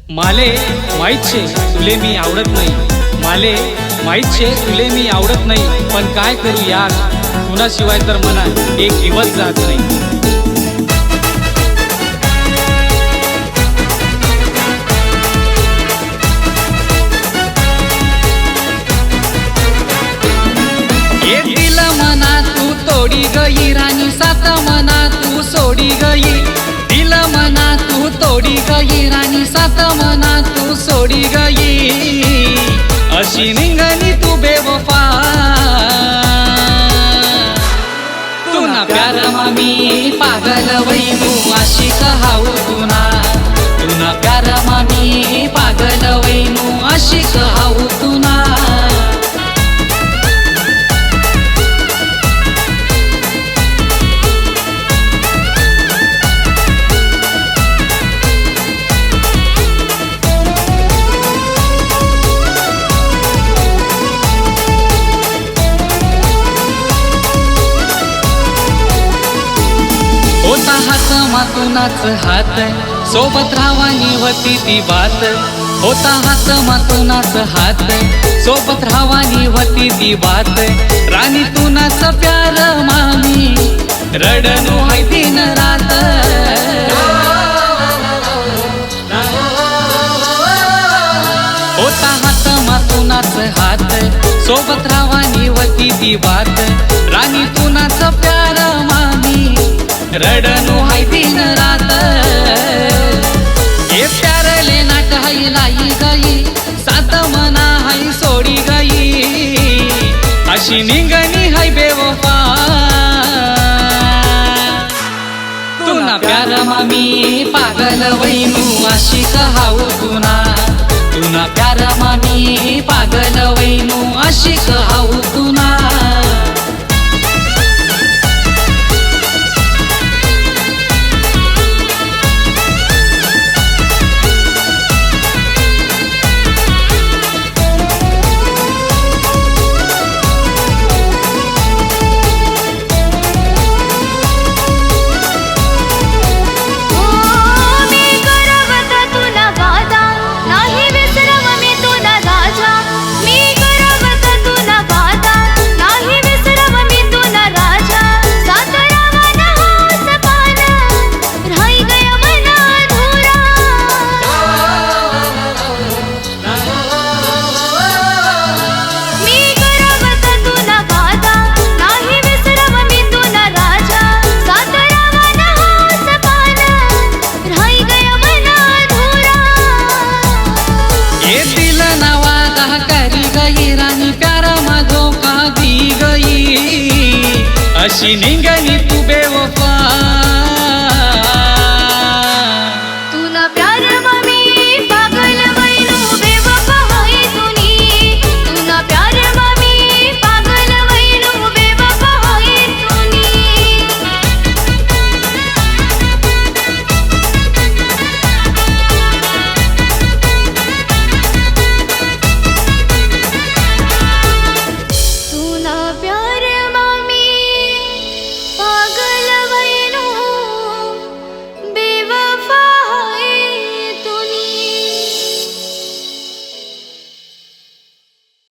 माले माहीत छे तुले मी आवडत नाही, माले माहीत छे तुले मी आवडत नाही, पण काय करू यार तुझ्याशिवाय तर मना एक दिवस जात नाही। ये दिल मना तू तोडी गई राणी, सात मना तू सोडी गई, दिल मना तू तोडी गई राणी, सात मना तू सोडी गई, अशी निंगनी तू बेवफा। तू ना प्यार मामी पागल वैनू आशिक हाऊ तुना, तू ना प्यार मामी पागल वैनू आशिक हाऊ तुना। होता हात मातूनाच हात, सोबत रावानी होती ती बात, होता हात मातूनाच हात, सोबत रावानी होती ती बात, राणी तुनाच प्यार मामी रडनु है दिन रात। होता हात मातूनाच हात, सोबत रावानी होती ती बात, राणी तुनाच प्यार मामी रडनु है दिन रात। ये प्यार ले नाट है लाई गई, सात मना है सोडी गई, अशी निंगनी है बेवफा। तू ना प्यार मामी पागल वैनू आशिक हाऊ तुना, तू ना प्यार मामी पागल वैनू आशिक हाऊ तुना। अशी निंगनी तू बेवफा, तुला प्यार